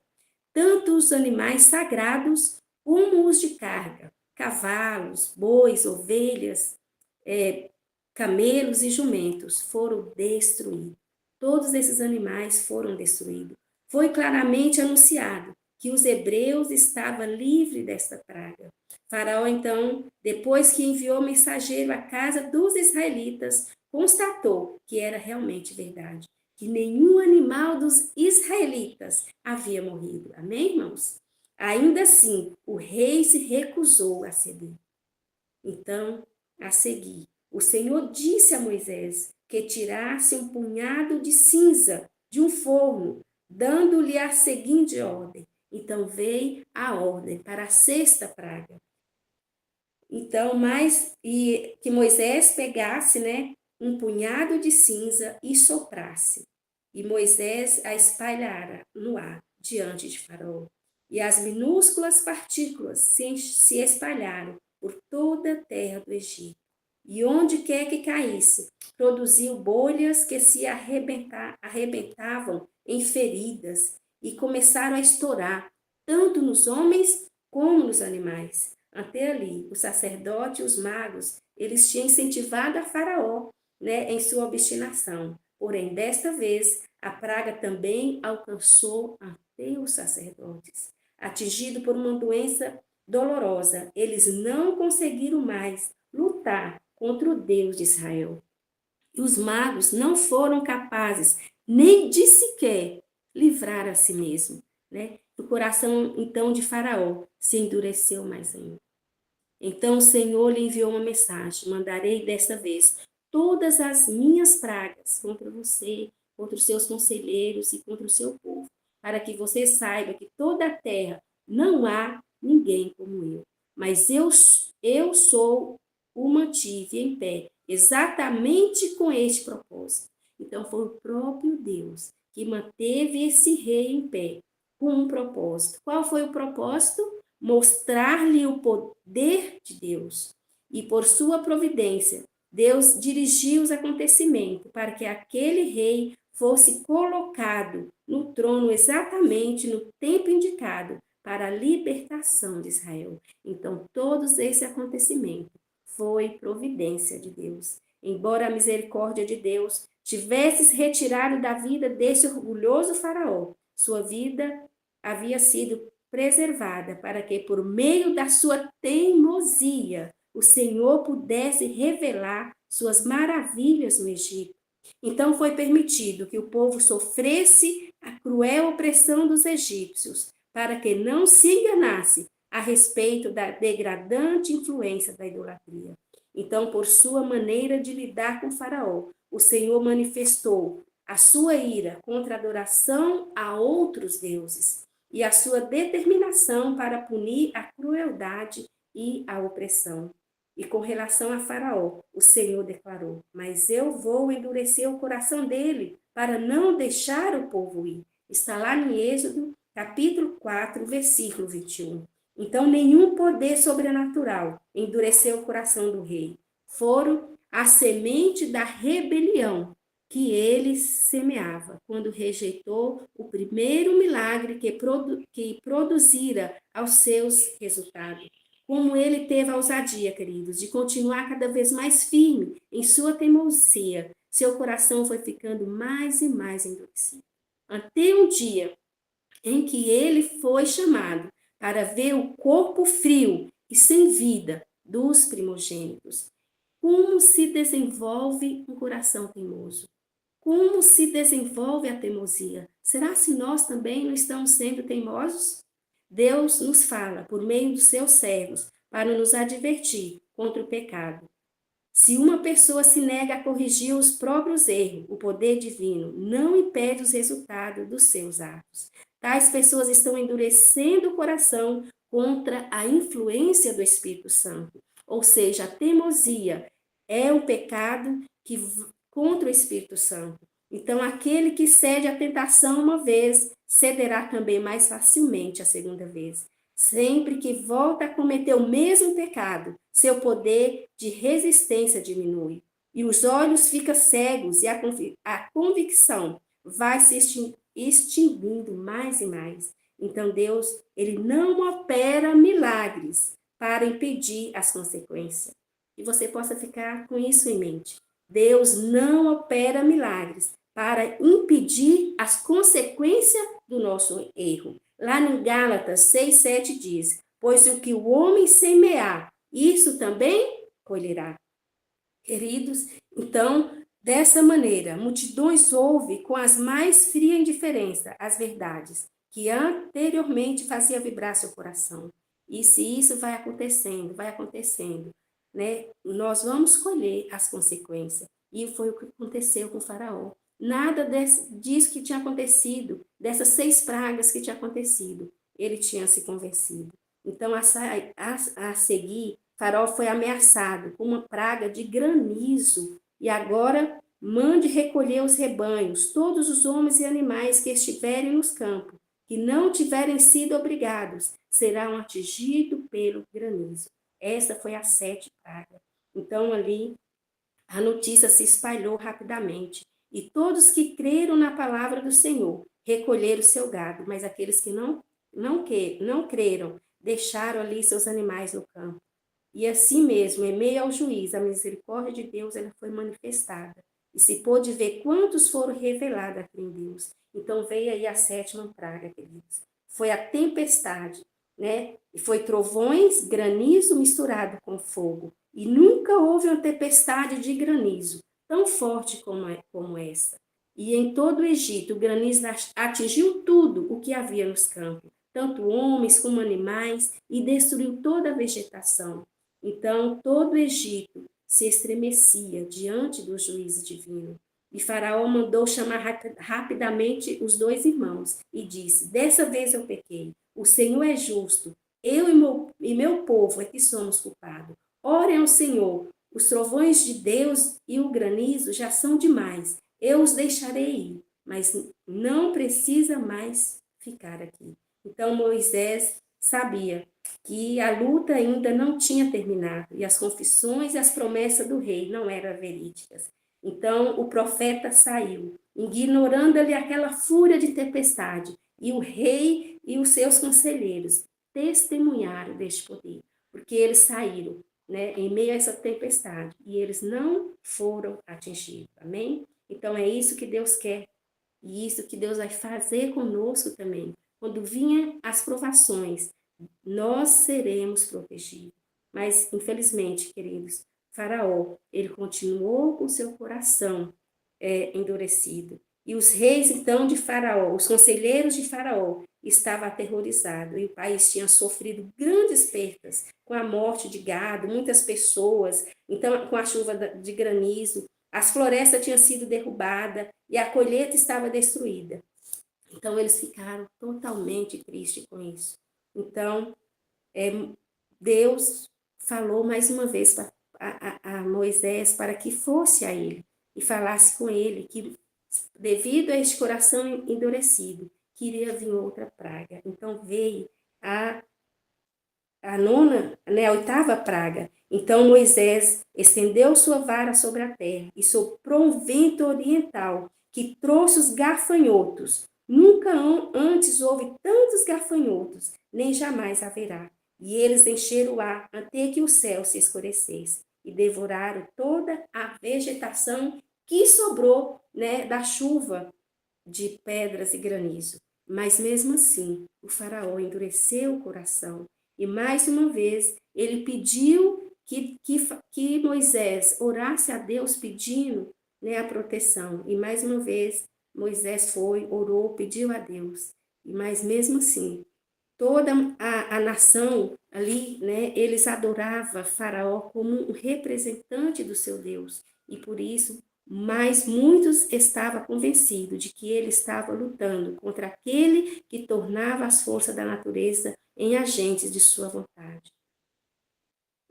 Tanto os animais sagrados como os de carga, cavalos, bois, ovelhas, camelos e jumentos foram destruídos. Todos esses animais foram destruídos. Foi claramente anunciado que os hebreus estavam livres desta praga. Faraó, então, depois que enviou mensageiro à casa dos israelitas, constatou que era realmente verdade, que nenhum animal dos israelitas havia morrido. Amém, irmãos? Ainda assim, o rei se recusou a ceder. Então, a seguir, o Senhor disse a Moisés que tirasse um punhado de cinza de um forno, dando-lhe a seguinte ordem. Então veio a ordem para a 6ª praga. Então, que Moisés pegasse, né, um punhado de cinza e soprasse. E Moisés a espalhara no ar, diante de Faraó. E as minúsculas partículas se espalharam por toda a terra do Egito. E onde quer que caísse, produziu bolhas que se arrebentavam em feridas e começaram a estourar, tanto nos homens como nos animais. Até ali, o sacerdote e os magos, eles tinham incentivado a Faraó, né, em sua obstinação. Porém, desta vez, a praga também alcançou até os sacerdotes. Atingido por uma doença dolorosa, eles não conseguiram mais lutar contra o Deus de Israel. E os magos não foram capazes nem de sequer livrar a si mesmo, né? O coração, então, de Faraó se endureceu mais ainda. Então o Senhor lhe enviou uma mensagem: mandarei desta vez todas as minhas pragas contra você, contra os seus conselheiros e contra o seu povo, para que você saiba que toda a terra não há ninguém como eu. Mas eu sou o mantive em pé, exatamente com este propósito. Então foi o próprio Deus que manteve esse rei em pé, com um propósito. Qual foi o propósito? Mostrar-lhe o poder de Deus. E por sua providência, Deus dirigiu os acontecimentos para que aquele rei fosse colocado no trono exatamente no tempo indicado para a libertação de Israel. Então, todos esse acontecimento foi providência de Deus. Embora a misericórdia de Deus tivesse retirado da vida desse orgulhoso faraó, sua vida havia sido preservada para que, por meio da sua teimosia, o Senhor pudesse revelar suas maravilhas no Egito. Então foi permitido que o povo sofresse a cruel opressão dos egípcios, para que não se enganasse a respeito da degradante influência da idolatria. Então, por sua maneira de lidar com Faraó, o Senhor manifestou a sua ira contra a adoração a outros deuses e a sua determinação para punir a crueldade e a opressão. E com relação a Faraó, o Senhor declarou: mas eu vou endurecer o coração dele para não deixar o povo ir. Está lá em Êxodo, capítulo 4, versículo 21. Então, nenhum poder sobrenatural endureceu o coração do rei. Foram a semente da rebelião que ele semeava, quando rejeitou o primeiro milagre que produzira aos seus resultados. como ele teve a ousadia, queridos, de continuar cada vez mais firme em sua teimosia, seu coração foi ficando mais e mais endurecido. Até um dia em que ele foi chamado para ver o corpo frio e sem vida dos primogênitos. Como se desenvolve um coração teimoso? Como se desenvolve a teimosia? Será se nós também não estamos sendo teimosos? Deus nos fala por meio dos seus servos para nos advertir contra o pecado. Se uma pessoa se nega a corrigir os próprios erros, o poder divino não impede os resultados dos seus atos. Tais pessoas estão endurecendo o coração contra a influência do Espírito Santo. Ou seja, a teimosia é o pecado contra o Espírito Santo. Então, aquele que cede à tentação uma vez, cederá também mais facilmente a segunda vez. Sempre que volta a cometer o mesmo pecado, seu poder de resistência diminui. E os olhos ficam cegos e a convicção vai se extinguindo mais e mais. Então, Deus, ele não opera milagres para impedir as consequências. E você possa ficar com isso em mente. Deus não opera milagres para impedir as consequências do nosso erro. Lá em Gálatas 6:7 diz: pois o que o homem semear, isso também colherá. Queridos, então, dessa maneira, multidões ouvem com as mais fria indiferença as verdades que anteriormente fazia vibrar seu coração. E se isso vai acontecendo, né? Nós vamos colher as consequências. E foi o que aconteceu com o faraó. Nada disso que tinha acontecido, dessas 6 pragas que tinha acontecido, ele tinha se convencido. Então, a seguir, Faraó foi ameaçado com uma praga de granizo e agora mande recolher os rebanhos, todos os homens e animais que estiverem nos campos, que não tiverem sido obrigados, serão atingidos pelo granizo. Essa foi a 7ª praga. Então, ali, a notícia se espalhou rapidamente. E todos que creram na palavra do Senhor recolheram seu gado, mas aqueles que não creram deixaram ali seus animais no campo. E assim mesmo, em meio ao juízo, a misericórdia de Deus ela foi manifestada. E se pôde ver quantos foram revelados aqui em Deus. Então veio aí a 7ª praga, queridos. Foi a tempestade, né? E foi trovões, granizo misturado com fogo. E nunca houve uma tempestade de granizo tão forte como essa. E em todo o Egito, o granizo atingiu tudo o que havia nos campos, tanto homens como animais, e destruiu toda a vegetação. Então, todo o Egito se estremecia diante do juízo divino. E Faraó mandou chamar rapidamente os 2 irmãos e disse: dessa vez eu pequei, o Senhor é justo, eu e meu povo é que somos culpados. Orem ao Senhor, os trovões de Deus e o granizo já são demais. Eu os deixarei ir, mas não precisa mais ficar aqui. Então Moisés sabia que a luta ainda não tinha terminado e as confissões e as promessas do rei não eram verídicas. Então o profeta saiu, ignorando-lhe aquela fúria de tempestade, e o rei e os seus conselheiros testemunharam deste poder, porque eles saíram, né, em meio a essa tempestade, e eles não foram atingidos, amém? Então é isso que Deus quer, e isso que Deus vai fazer conosco também. Quando vinham as provações, nós seremos protegidos. Mas, infelizmente, queridos, Faraó, ele continuou com seu coração endurecido. E os reis, então, de Faraó, os conselheiros de Faraó, estavam aterrorizados. E o país tinha sofrido grandes perdas com a morte de gado, muitas pessoas, então, com a chuva de granizo. As florestas tinham sido derrubadas e a colheita estava destruída. Então, eles ficaram totalmente tristes com isso. Então, Deus falou mais uma vez a Moisés para que fosse a ele e falasse com ele que, devido a este coração endurecido, queria vir outra praga. Então, veio a 8ª praga. Então, Moisés estendeu sua vara sobre a terra e soprou um vento oriental que trouxe os gafanhotos. Nunca antes houve tantos gafanhotos, nem jamais haverá. E eles encheram o ar até que o céu se escurecesse e devoraram toda a vegetação que sobrou, né, da chuva de pedras e granizo. Mas mesmo assim, o faraó endureceu o coração e mais uma vez ele pediu que Moisés orasse a Deus pedindo, né, a proteção. E mais uma vez Moisés foi, orou, pediu a Deus. Mas mesmo assim, toda a nação ali, né, eles adoravam Faraó como um representante do seu Deus. E por isso, mas muitos estavam convencidos de que ele estava lutando contra aquele que tornava as forças da natureza em agentes de sua vontade.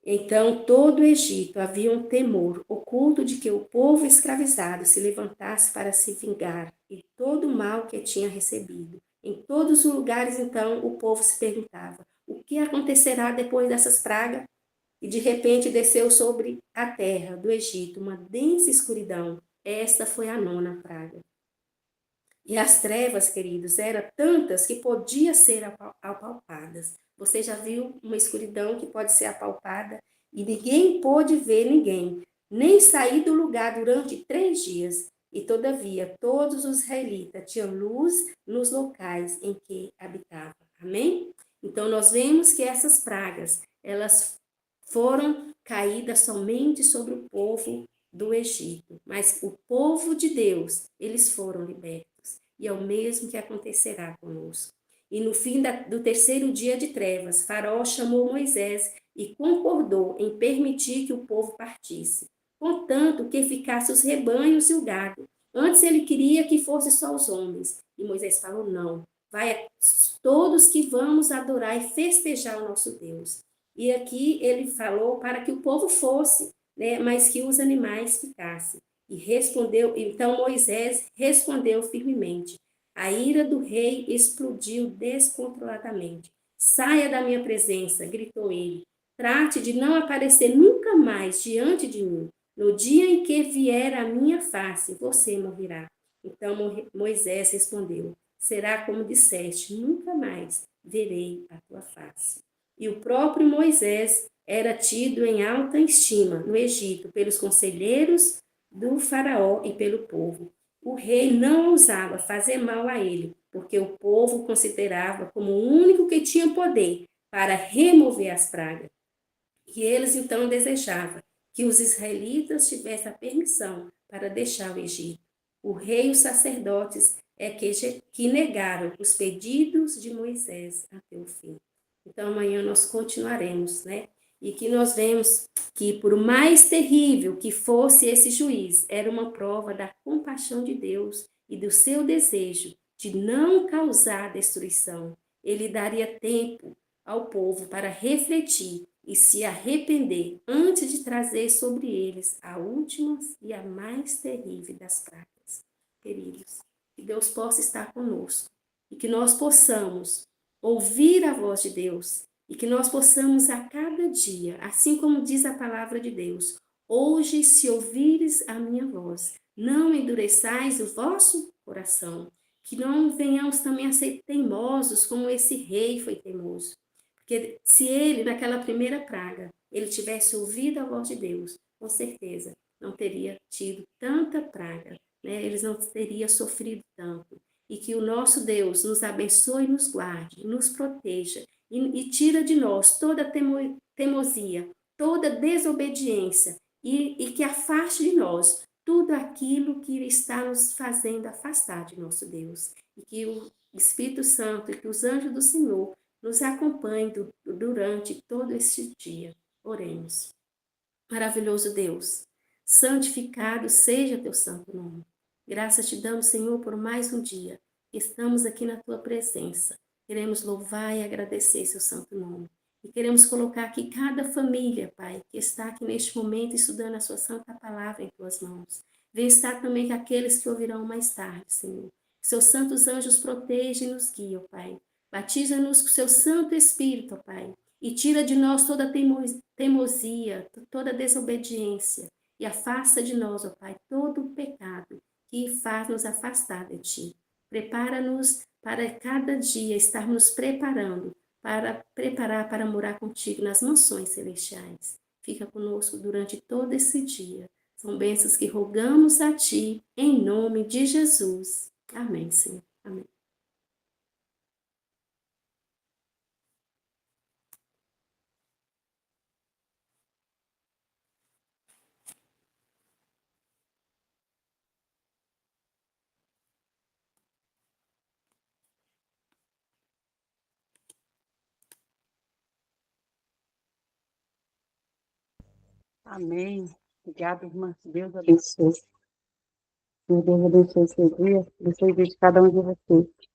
Então, todo o Egito havia um temor oculto de que o povo escravizado se levantasse para se vingar e todo o mal que tinha recebido. Em todos os lugares, então, o povo se perguntava: o que acontecerá depois dessas pragas? E de repente desceu sobre a terra do Egito uma densa escuridão. Esta foi a nona praga. E as trevas, queridos, eram tantas que podiam ser apalpadas. Você já viu uma escuridão que pode ser apalpada e ninguém pôde ver ninguém, nem sair do lugar durante 3 dias. E todavia, todos os israelitas tinham luz nos locais em que habitavam. Amém? Então, nós vemos que essas pragas, elas foram caídas somente sobre o povo do Egito. Mas o povo de Deus, eles foram libertos. E é o mesmo que acontecerá conosco. E no fim do terceiro dia de trevas, Faraó chamou Moisés e concordou em permitir que o povo partisse, contanto que ficasse os rebanhos e o gado. Antes ele queria que fosse só os homens. E Moisés falou: não, vai todos que vamos adorar e festejar o nosso Deus. E aqui ele falou para que o povo fosse, né, mas que os animais ficassem. E respondeu, então Moisés respondeu firmemente. A ira do rei explodiu descontroladamente. Saia da minha presença, gritou ele. Trate de não aparecer nunca mais diante de mim. No dia em que vier a minha face, você morrerá. Então Moisés respondeu: será como disseste, nunca mais verei a tua face. E o próprio Moisés era tido em alta estima no Egito pelos conselheiros do faraó e pelo povo. O rei não ousava fazer mal a ele, porque o povo o considerava como o único que tinha poder para remover as pragas. E eles então desejavam que os israelitas tivessem a permissão para deixar o Egito. O rei e os sacerdotes é que negaram os pedidos de Moisés até o fim. Então amanhã nós continuaremos, né? E que nós vemos que, por mais terrível que fosse esse juiz, era uma prova da compaixão de Deus e do seu desejo de não causar destruição. Ele daria tempo ao povo para refletir e se arrepender antes de trazer sobre eles a última e a mais terrível das pragas. Queridos, que Deus possa estar conosco e que nós possamos ouvir a voz de Deus e que nós possamos a cada dia, assim como diz a palavra de Deus, hoje se ouvires a minha voz, não endureçais o vosso coração, que não venhamos também a ser teimosos como esse rei foi teimoso. Porque se ele, naquela primeira praga, ele tivesse ouvido a voz de Deus, com certeza não teria tido tanta praga, né? Eles não teriam sofrido tanto. E que o nosso Deus nos abençoe e nos guarde, nos proteja e tira de nós toda teimosia, toda desobediência e que afaste de nós tudo aquilo que está nos fazendo afastar de nosso Deus. E que o Espírito Santo e que os anjos do Senhor nos acompanhem durante todo este dia. Oremos. Maravilhoso Deus, santificado seja teu santo nome. Graças te damos, Senhor, por mais um dia. Estamos aqui na tua presença. Queremos louvar e agradecer seu santo nome. E queremos colocar aqui cada família, Pai, que está aqui neste momento estudando a sua santa palavra em tuas mãos. Vem estar também com aqueles que ouvirão mais tarde, Senhor. Que seus santos anjos protejam e nos guiam, Pai. Batiza-nos com seu Santo Espírito, Pai. E tira de nós toda teimosia, toda desobediência. E afasta de nós, ó Pai, todo o pecado que faz nos afastar de Ti. Prepara-nos para cada dia estarmos preparando para preparar para morar contigo nas mansões celestiais. Fica conosco durante todo esse dia. São bênçãos que rogamos a Ti, em nome de Jesus. Amém, Senhor. Amém. Amém. Obrigada, irmã. Deus abençoe. Deus abençoe o seu dia, abençoe o dia de cada um de vocês.